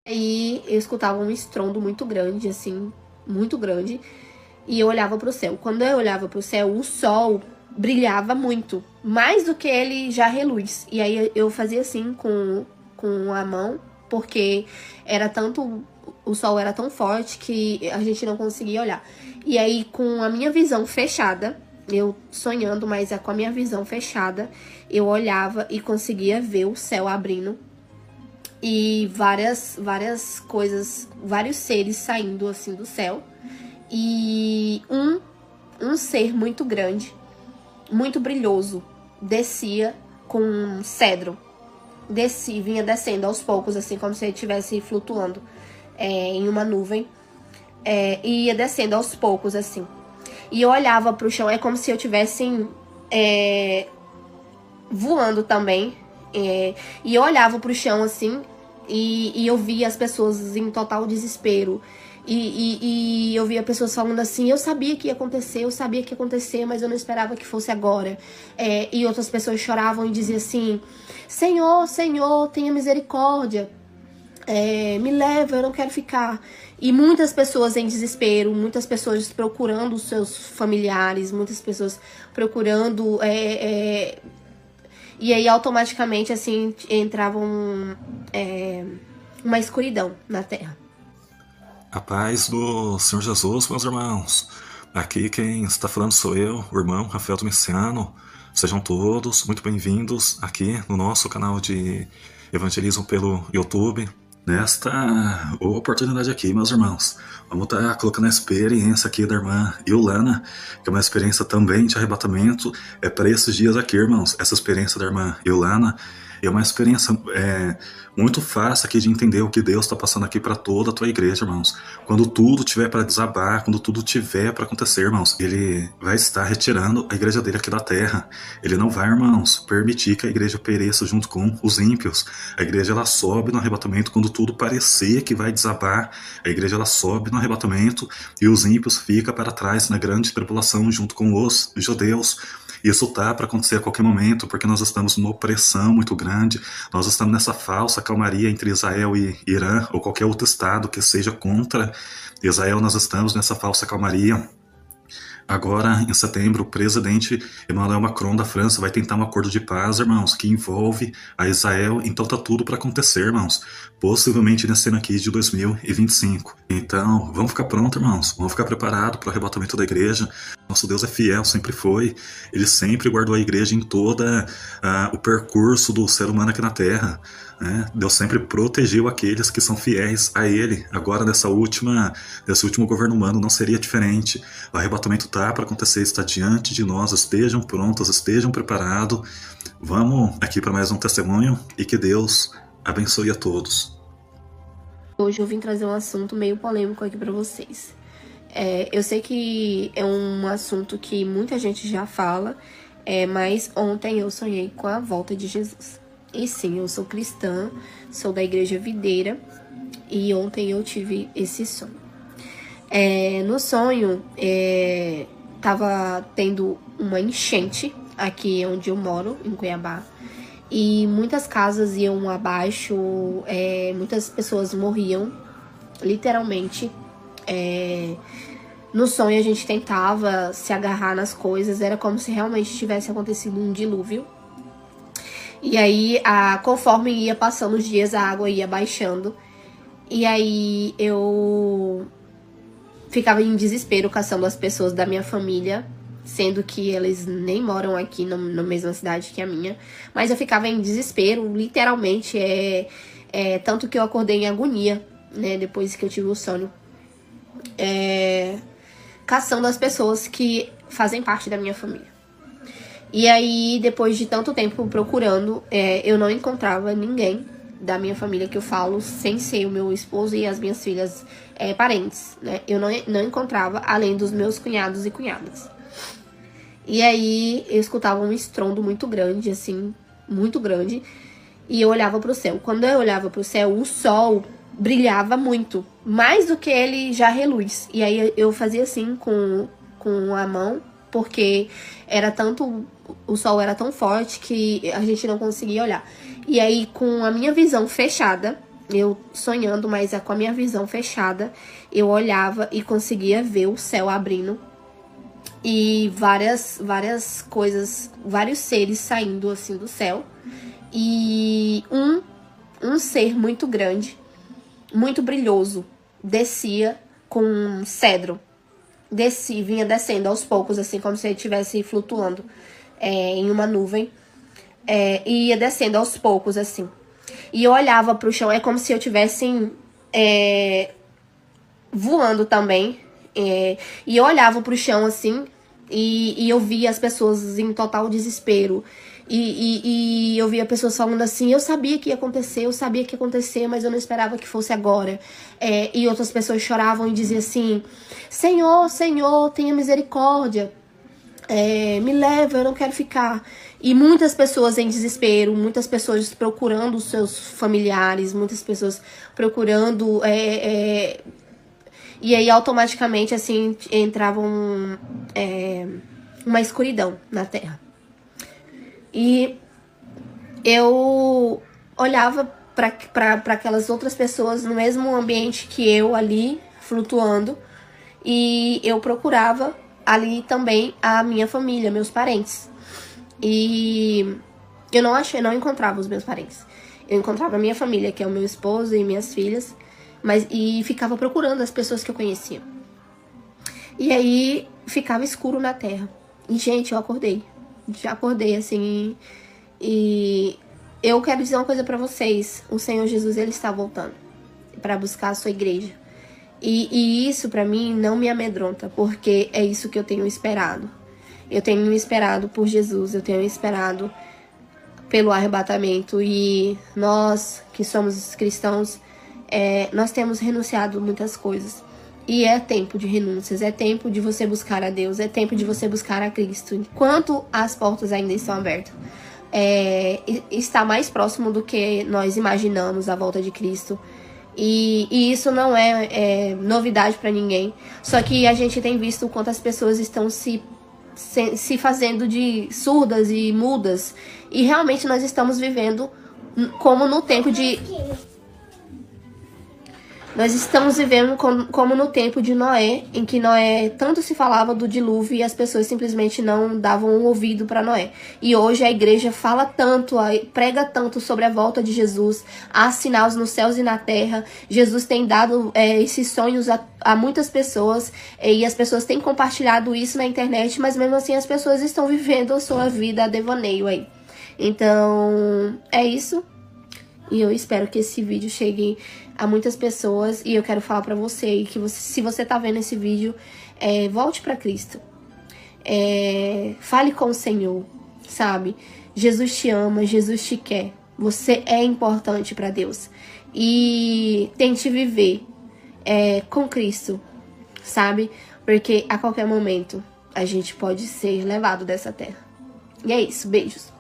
Aí eu escutava um estrondo muito grande, assim, muito grande, e eu olhava pro céu. Quando eu olhava pro céu, o sol brilhava muito, mais do que ele já reluz. E aí eu fazia assim com a mão, porque era tanto, o sol era tão forte que a gente não conseguia olhar. E aí com a minha visão fechada, eu sonhando, mas com a minha visão fechada, eu olhava e conseguia ver o céu abrindo e várias coisas, vários seres saindo assim do céu. E um ser muito grande, muito brilhoso, descia com um cedro. Vinha descendo aos poucos, assim, como se ele estivesse flutuando em uma nuvem. E ia descendo aos poucos, assim. E eu olhava pro chão, é como se eu estivesse voando também. E eu olhava pro chão, assim, e eu via as pessoas em total desespero. E eu via pessoas falando assim, eu sabia que ia acontecer, mas eu não esperava que fosse agora. E outras pessoas choravam e diziam assim, Senhor, Senhor, tenha misericórdia. Me leva, eu não quero ficar. E muitas pessoas em desespero, muitas pessoas procurando os seus familiares, muitas pessoas procurando... E aí, automaticamente, assim, entrava uma escuridão na terra. A paz do Senhor Jesus, meus irmãos. Aqui quem está falando sou eu, o irmão Rafael Domiciano. Sejam todos muito bem-vindos aqui no nosso canal de evangelismo pelo YouTube. Nesta oportunidade aqui, meus irmãos, vamos estar colocando a experiência aqui da irmã Iolana, que é uma experiência também de arrebatamento. É para esses dias aqui, irmãos, essa experiência da irmã Iolana é uma experiência muito fácil aqui de entender o que Deus está passando aqui para toda a tua igreja, irmãos. Quando tudo tiver para desabar, quando tudo tiver para acontecer, irmãos, Ele vai estar retirando a igreja dele aqui da terra. Ele não vai, irmãos, permitir que a igreja pereça junto com os ímpios. A igreja, ela sobe no arrebatamento quando tudo parecer que vai desabar. A igreja, ela sobe no arrebatamento e os ímpios ficam para trás na grande tribulação junto com os judeus. Isso tá para acontecer a qualquer momento, porque nós estamos numa opressão muito grande, nós estamos nessa falsa calmaria entre Israel e Irã, ou qualquer outro estado que seja contra Israel, nós estamos nessa falsa calmaria. Agora, em setembro, o presidente Emmanuel Macron da França vai tentar um acordo de paz, irmãos, que envolve a Israel. Então tá tudo para acontecer, irmãos. Possivelmente nesse ano aqui de 2025. Então, vamos ficar prontos, irmãos. Vamos ficar preparados para o arrebatamento da igreja. Nosso Deus é fiel, sempre foi. Ele sempre guardou a igreja em toda o percurso do ser humano aqui na Terra. Deus sempre protegeu aqueles que são fiéis a Ele. Agora, nesse último governo humano, não seria diferente. O arrebatamento está para acontecer, está diante de nós. Estejam prontos, estejam preparados. Vamos aqui para mais um testemunho e que Deus abençoe a todos. Hoje eu vim trazer um assunto meio polêmico aqui para vocês. Eu sei que é um assunto que muita gente já fala, mas ontem eu sonhei com a volta de Jesus. E sim, eu sou cristã, sou da Igreja Videira, e ontem eu tive esse sonho. No sonho, tava tendo uma enchente aqui onde eu moro, em Cuiabá, e muitas casas iam abaixo, muitas pessoas morriam, literalmente. No sonho a gente tentava se agarrar nas coisas, era como se realmente tivesse acontecido um dilúvio. E aí, conforme ia passando os dias, a água ia baixando. E aí eu ficava em desespero caçando as pessoas da minha família, sendo que eles nem moram aqui na mesma cidade que a minha. Mas eu ficava em desespero, literalmente, tanto que eu acordei em agonia, né, depois que eu tive o sonho. Caçando as pessoas que fazem parte da minha família. E aí, depois de tanto tempo procurando, eu não encontrava ninguém da minha família, que eu falo sem ser o meu esposo e as minhas filhas parentes, né? Eu não encontrava, além dos meus cunhados e cunhadas. E aí, eu escutava um estrondo muito grande, assim, muito grande. e eu olhava pro céu. Quando eu olhava pro céu, o sol brilhava muito, mais do que ele já reluz. E aí eu fazia assim com a mão, porque era tanto, o sol era tão forte que a gente não conseguia olhar. E aí, com a minha visão fechada, eu sonhando, mas com a minha visão fechada, eu olhava e conseguia ver o céu abrindo e várias coisas, vários seres saindo assim do céu. E um ser muito grande, muito brilhoso, descia com cedro. Vinha descendo aos poucos, assim, como se ele estivesse flutuando em uma nuvem. E ia descendo aos poucos, assim. E eu olhava pro chão, é como se eu estivesse voando também. E eu olhava pro chão, assim, e eu via as pessoas em total desespero. E eu via pessoas falando assim, eu sabia que ia acontecer, mas eu não esperava que fosse agora. E outras pessoas choravam e diziam assim, Senhor, Senhor, tenha misericórdia. Me leva, eu não quero ficar. E muitas pessoas em desespero, muitas pessoas procurando os seus familiares, muitas pessoas procurando... E aí, automaticamente, assim, entrava uma escuridão na terra. E eu olhava para aquelas outras pessoas no mesmo ambiente que eu ali, flutuando. E eu procurava ali também a minha família, meus parentes. E eu não encontrava os meus parentes. Eu encontrava a minha família, que é o meu esposo e minhas filhas. E ficava procurando as pessoas que eu conhecia. E aí ficava escuro na terra. E, gente, eu acordei. Já acordei, assim. E eu quero dizer uma coisa pra vocês. O Senhor Jesus, Ele está voltando pra buscar a sua igreja. E isso pra mim não me amedronta, porque é isso que eu tenho esperado. Eu tenho esperado por Jesus, eu tenho esperado pelo arrebatamento. E nós, que somos cristãos, nós temos renunciado muitas coisas. E é tempo de renúncias, é tempo de você buscar a Deus, é tempo de você buscar a Cristo. Enquanto as portas ainda estão abertas. Está mais próximo do que nós imaginamos a volta de Cristo. E isso não é novidade para ninguém. Só que a gente tem visto o quanto as pessoas estão se fazendo de surdas e mudas. E realmente nós estamos vivendo como no tempo de... Nós estamos vivendo como no tempo de Noé, em que Noé tanto se falava do dilúvio e as pessoas simplesmente não davam um ouvido para Noé. E hoje a igreja fala tanto, prega tanto sobre a volta de Jesus, há sinais nos céus e na terra. Jesus tem dado esses sonhos a muitas pessoas e as pessoas têm compartilhado isso na internet, mas mesmo assim as pessoas estão vivendo a sua vida a devaneio aí. Então, é isso. E eu espero que esse vídeo chegue a muitas pessoas. E eu quero falar pra você que se você tá vendo esse vídeo, volte pra Cristo. Fale com o Senhor, sabe? Jesus te ama, Jesus te quer. Você é importante pra Deus. E tente viver com Cristo, sabe? Porque a qualquer momento a gente pode ser levado dessa terra. E é isso, beijos.